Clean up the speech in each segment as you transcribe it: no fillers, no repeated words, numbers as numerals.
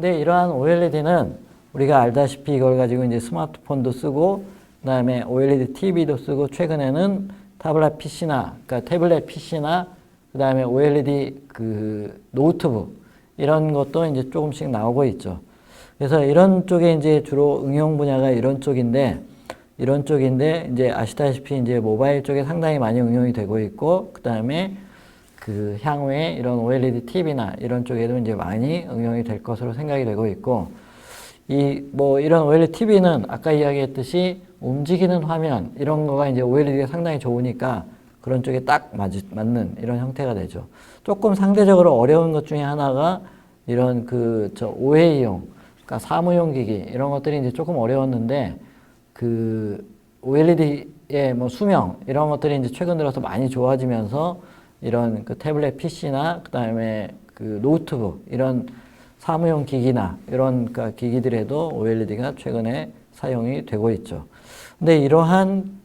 근데 이러한 OLED는 우리가 알다시피 이걸 가지고 이제 스마트폰도 쓰고, 그 다음에 OLED TV도 쓰고, 최근에는 타블렛 PC나, 그러니까 태블릿 PC나, 그 다음에 OLED 그 노트북, 이런 것도 이제 조금씩 나오고 있죠. 그래서 이런 쪽에 이제 주로 응용 분야가 이런 쪽인데 이제 아시다시피 이제 모바일 쪽에 상당히 많이 응용이 되고 있고, 그 다음에 그 향후에 이런 OLED TV나 이런 쪽에도 이제 많이 응용이 될 것으로 생각이 되고 있고, 이런 OLED TV는 아까 이야기했듯이 움직이는 화면, 이런 거가 이제 OLED가 상당히 좋으니까 그런 쪽에 딱 맞는 이런 형태가 되죠. 조금 상대적으로 어려운 것 중에 하나가 이런 OA용, 그러니까 사무용 기기, 이런 것들이 이제 조금 어려웠는데, OLED의 뭐 수명, 이런 것들이 이제 최근 들어서 많이 좋아지면서 이런 그 태블릿 PC나, 그 다음에 그 노트북, 이런 사무용 기기나, 이런 기기들에도 OLED가 최근에 사용이 되고 있죠. 근데 이러한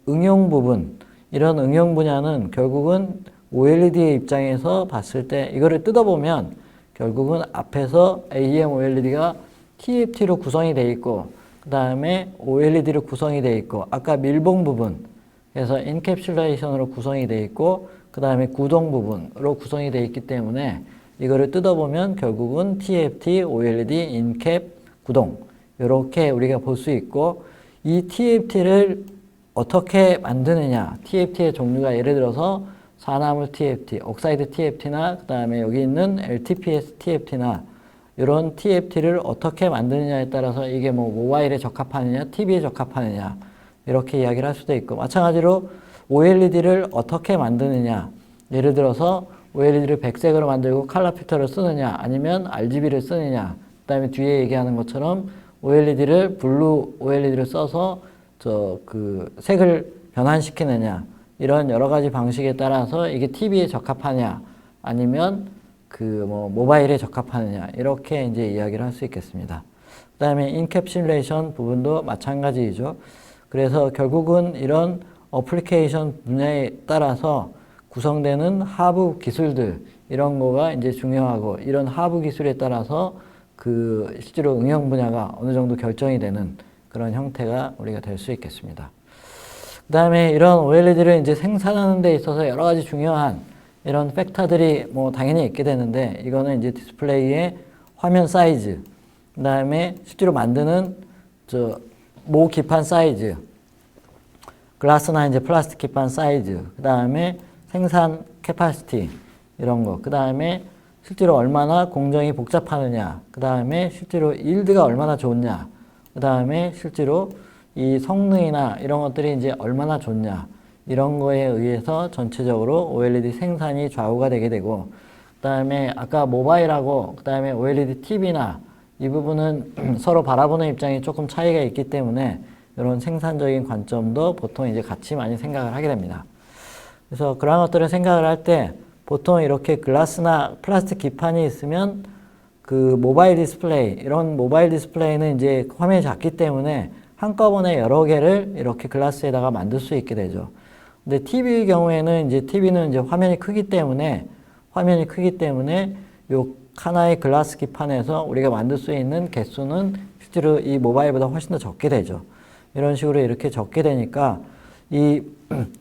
응용 부분, 이런 응용 분야는 결국은 OLED의 입장에서 봤을 때 이거를 뜯어보면 결국은 앞에서 AMOLED가 TFT로 구성이 되어 있고, 그 다음에 OLED로 구성이 되어 있고, 아까 밀봉 부분, 그래서 인캡슐레이션으로 구성이 되어 있고, 그 다음에 구동 부분으로 구성이 되어 있기 때문에 이거를 뜯어보면 결국은 TFT, OLED, 인캡, 구동, 이렇게 우리가 볼 수 있고, 이 TFT를 어떻게 만드느냐, TFT의 종류가 예를 들어서 산화물 TFT, 옥사이드 TFT나, 그 다음에 여기 있는 LTPS TFT나, 이런 TFT를 어떻게 만드느냐에 따라서 이게 뭐 모바일에 적합하느냐, TV에 적합하느냐, 이렇게 이야기를 할 수도 있고, 마찬가지로 OLED를 어떻게 만드느냐, 예를 들어서 OLED를 백색으로 만들고 컬러 필터를 쓰느냐, 아니면 RGB를 쓰느냐, 그 다음에 뒤에 얘기하는 것처럼 OLED를 블루 OLED를 써서 색을 변환시키느냐, 이런 여러 가지 방식에 따라서 이게 TV에 적합하냐, 아니면 모바일에 적합하느냐, 이렇게 이제 이야기를 할 수 있겠습니다. 그 다음에 인캡슐레이션 부분도 마찬가지이죠. 그래서 결국은 이런 어플리케이션 분야에 따라서 구성되는 하부 기술들, 이런 거가 이제 중요하고, 이런 하부 기술에 따라서 실제로 응용 분야가 어느 정도 결정이 되는 그런 형태가 우리가 될 수 있겠습니다. 그 다음에 이런 OLED를 이제 생산하는 데 있어서 여러 가지 중요한 이런 팩터들이 뭐 당연히 있게 되는데, 이거는 이제 디스플레이의 화면 사이즈, 그 다음에 실제로 만드는 모 기판 사이즈, 글라스나 이제 플라스틱 기판 사이즈, 그 다음에 생산 캐파시티, 이런 거, 그 다음에 실제로 얼마나 공정이 복잡하느냐, 그 다음에 실제로 일드가 얼마나 좋냐, 그 다음에 실제로 이 성능이나 이런 것들이 이제 얼마나 좋냐, 이런 거에 의해서 전체적으로 OLED 생산이 좌우가 되게 되고, 그 다음에 아까 모바일하고 그 다음에 OLED TV나 이 부분은 서로 바라보는 입장이 조금 차이가 있기 때문에 이런 생산적인 관점도 보통 이제 같이 많이 생각을 하게 됩니다. 그래서 그런 것들을 생각을 할 때 보통 이렇게 글라스나 플라스틱 기판이 있으면 모바일 디스플레이, 이런 모바일 디스플레이는 이제 화면이 작기 때문에 한꺼번에 여러 개를 이렇게 글라스에다가 만들 수 있게 되죠. 근데 TV의 경우에는 TV는 이제 화면이 크기 때문에 요 하나의 글라스 기판에서 우리가 만들 수 있는 개수는 실제로 이 모바일보다 훨씬 더 적게 되죠. 이런 식으로 이렇게 적게 되니까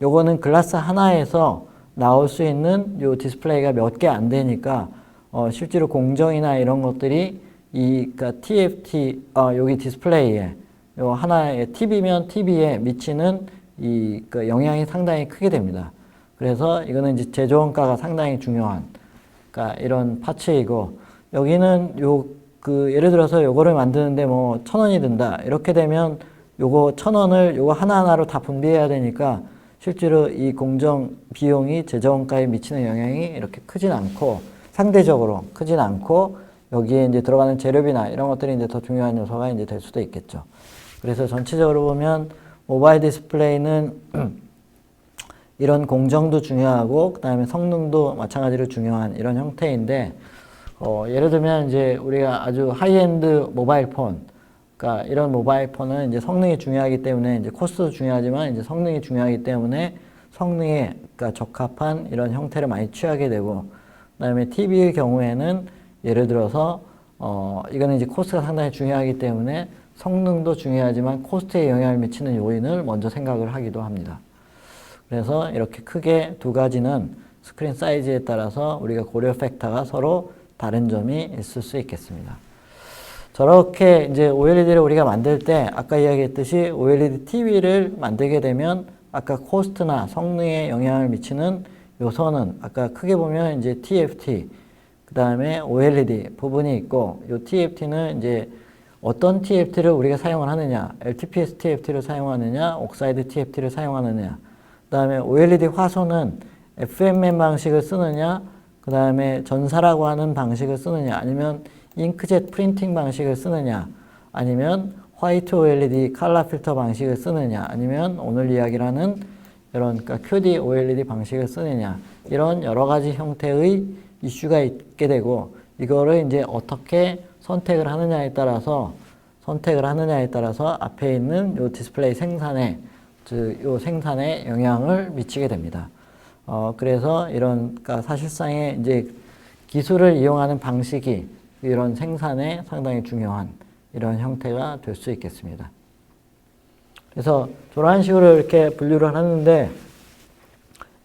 요거는 글라스 하나에서 나올 수 있는 요 디스플레이가 몇 개 안 되니까 실제로 공정이나 이런 것들이 그러니까 TFT 여기 디스플레이에 요 하나의 TV면 TV에 미치는 영향이 상당히 크게 됩니다. 그래서 이거는 이제 제조 원가가 상당히 중요한 그러니까 이런 파츠이고, 여기는 예를 들어서 요거를 만드는데 뭐 1,000원이 든다, 이렇게 되면 요거 1,000원을 요거 하나하나로 다 분배해야 되니까 실제로 이 공정 비용이 제조 원가에 미치는 영향이 이렇게 크진 않고, 상대적으로 크진 않고, 여기에 이제 들어가는 재료비나 이런 것들이 이제 더 중요한 요소가 이제 될 수도 있겠죠. 그래서 전체적으로 보면 모바일 디스플레이는 이런 공정도 중요하고, 그 다음에 성능도 마찬가지로 중요한 이런 형태인데, 예를 들면 이제 우리가 아주 하이엔드 모바일 폰, 그러니까 이런 모바일 폰은 이제 성능이 중요하기 때문에 이제 코스도 중요하지만 이제 성능이 중요하기 때문에 성능에 그러니까 적합한 이런 형태를 많이 취하게 되고, 그 다음에 TV의 경우에는 예를 들어서 이거는 이제 코스트가 상당히 중요하기 때문에 성능도 중요하지만 코스트에 영향을 미치는 요인을 먼저 생각을 하기도 합니다. 그래서 이렇게 크게 두 가지는 스크린 사이즈에 따라서 우리가 고려 팩터가 서로 다른 점이 있을 수 있겠습니다. 저렇게 이제 OLED를 우리가 만들 때 아까 이야기했듯이 OLED TV를 만들게 되면 아까 코스트나 성능에 영향을 미치는 요소는 아까 크게 보면 이제 TFT, 그 다음에 OLED 부분이 있고, 이 TFT는 이제 어떤 TFT를 우리가 사용을 하느냐, LTPS TFT를 사용하느냐, 옥사이드 TFT를 사용하느냐, 그 다음에 OLED 화소는 FMM 방식을 쓰느냐, 그 다음에 전사라고 하는 방식을 쓰느냐, 아니면 잉크젯 프린팅 방식을 쓰느냐, 아니면 화이트 OLED 컬러 필터 방식을 쓰느냐, 아니면 오늘 이야기를 하는 이런 그러니까 QD OLED 방식을 쓰느냐, 이런 여러 가지 형태의 이슈가 있게 되고, 이거를 이제 어떻게 선택을 하느냐에 따라서 앞에 있는 요 디스플레이 생산에, 요 생산에 영향을 미치게 됩니다. 그래서 이런, 그러니까 사실상의 이제 기술을 이용하는 방식이 이런 생산에 상당히 중요한 이런 형태가 될 수 있겠습니다. 그래서 저런 식으로 이렇게 분류를 하는데,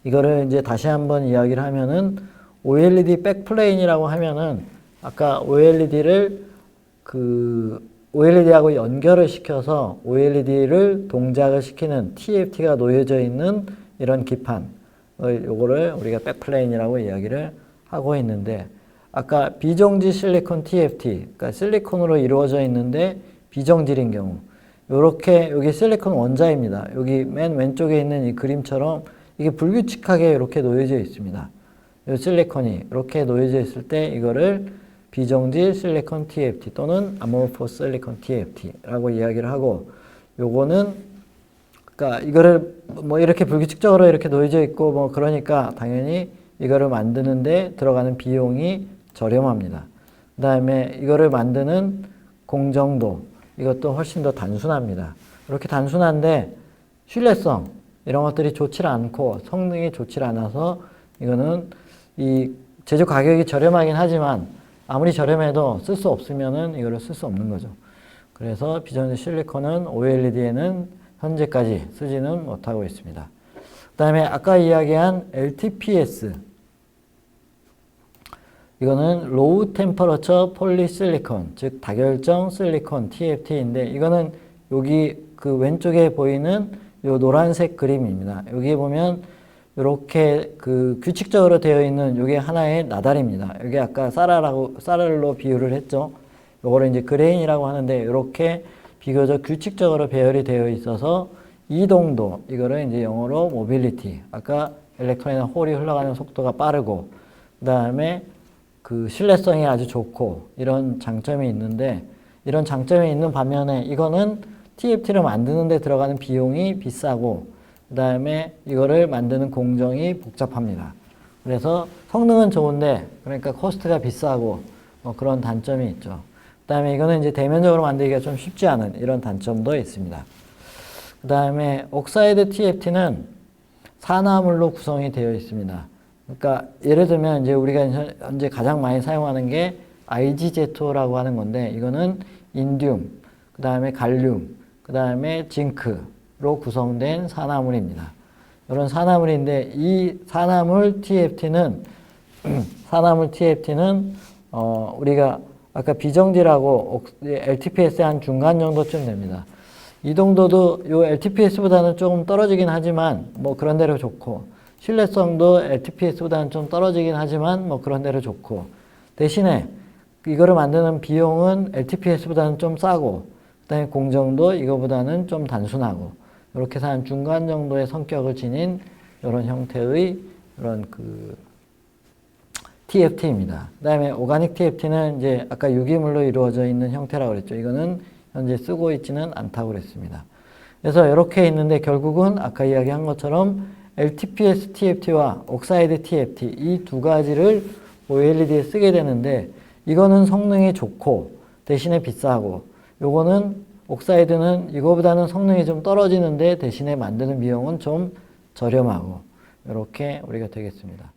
이거를 이제 다시 한번 이야기를 하면은 OLED 백플레인이라고 하면은 아까 OLED를 OLED하고 연결을 시켜서 OLED를 동작을 시키는 TFT가 놓여져 있는 이런 기판, 요거를 우리가 백플레인이라고 이야기를 하고 있는데, 아까 비정지 실리콘 TFT, 그러니까 실리콘으로 이루어져 있는데 비정질인 경우, 요렇게 여기 실리콘 원자입니다. 여기 맨 왼쪽에 있는 이 그림처럼 이게 불규칙하게 이렇게 놓여져 있습니다. 이 실리콘이 이렇게 놓여져 있을 때 이거를 비정지 실리콘 TFT 또는 아모포스 실리콘 TFT라고 이야기를 하고, 요거는 그러니까 이거를 뭐 이렇게 불규칙적으로 이렇게 놓여져 있고 뭐 그러니까 당연히 이거를 만드는데 들어가는 비용이 저렴합니다. 그 다음에 이거를 만드는 공정도, 이것도 훨씬 더 단순합니다. 이렇게 단순한데 신뢰성 이런 것들이 좋지 않고 성능이 좋지 않아서 이거는 이 제조 가격이 저렴하긴 하지만 아무리 저렴해도 쓸 수 없으면은 이거를 쓸 수 없는 거죠. 그래서 비정지 실리콘은 OLED에는 현재까지 쓰지는 못하고 있습니다. 그 다음에 아까 이야기한 LTPS, 이거는 로우 템퍼러처 폴리실리콘, 즉 다결정 실리콘 TFT인데, 이거는 여기 그 왼쪽에 보이는 요 노란색 그림입니다. 여기 보면 이렇게 그 규칙적으로 되어 있는 요게 하나의 나달입니다. 여기 아까 쌀알로 비유를 했죠. 요거를 이제 그레인이라고 하는데, 이렇게 비교적 규칙적으로 배열이 되어 있어서 이동도, 이거를 이제 영어로 모빌리티, 아까 일렉트론이나 홀이 흘러가는 속도가 빠르고, 그 다음에 그 신뢰성이 아주 좋고 이런 장점이 있는데, 이런 장점이 있는 반면에 이거는 TFT를 만드는 데 들어가는 비용이 비싸고, 그 다음에 이거를 만드는 공정이 복잡합니다. 그래서 성능은 좋은데 그러니까 코스트가 비싸고 뭐 그런 단점이 있죠. 그 다음에 이거는 이제 대면적으로 만들기가 좀 쉽지 않은 이런 단점도 있습니다. 그 다음에 옥사이드 TFT는 산화물로 구성이 되어 있습니다. 그러니까 예를 들면 이제 우리가 현재 가장 많이 사용하는 게 IgG2O라고 하는 건데, 이거는 인듐, 그 다음에 갈륨, 그 다음에 징크로 구성된 산화물입니다. 이런 산화물인데, 이 산화물 TFT는 우리가 아까 비정지라고 LTPS의 한 중간 정도쯤 됩니다. 이동도도 요 LTPS보다는 조금 떨어지긴 하지만 뭐 그런 대로 좋고, 신뢰성도 LTPS보다는 좀 떨어지긴 하지만 뭐 그런 대로 좋고, 대신에 이거를 만드는 비용은 LTPS보다는 좀 싸고, 그다음에 공정도 이거보다는 좀 단순하고, 이렇게 해서 한 중간 정도의 성격을 지닌 이런 형태의 이런 그 TFT입니다. 그다음에 오가닉 TFT는 이제 아까 유기물로 이루어져 있는 형태라고 그랬죠. 이거는 현재 쓰고 있지는 않다고 그랬습니다. 그래서 이렇게 있는데 결국은 아까 이야기한 것처럼 LTPS TFT와 옥사이드 TFT 이 두 가지를 OLED에 쓰게 되는데, 이거는 성능이 좋고 대신에 비싸고, 요거는 옥사이드는 이거보다는 성능이 좀 떨어지는데 대신에 만드는 비용은 좀 저렴하고, 이렇게 우리가 되겠습니다.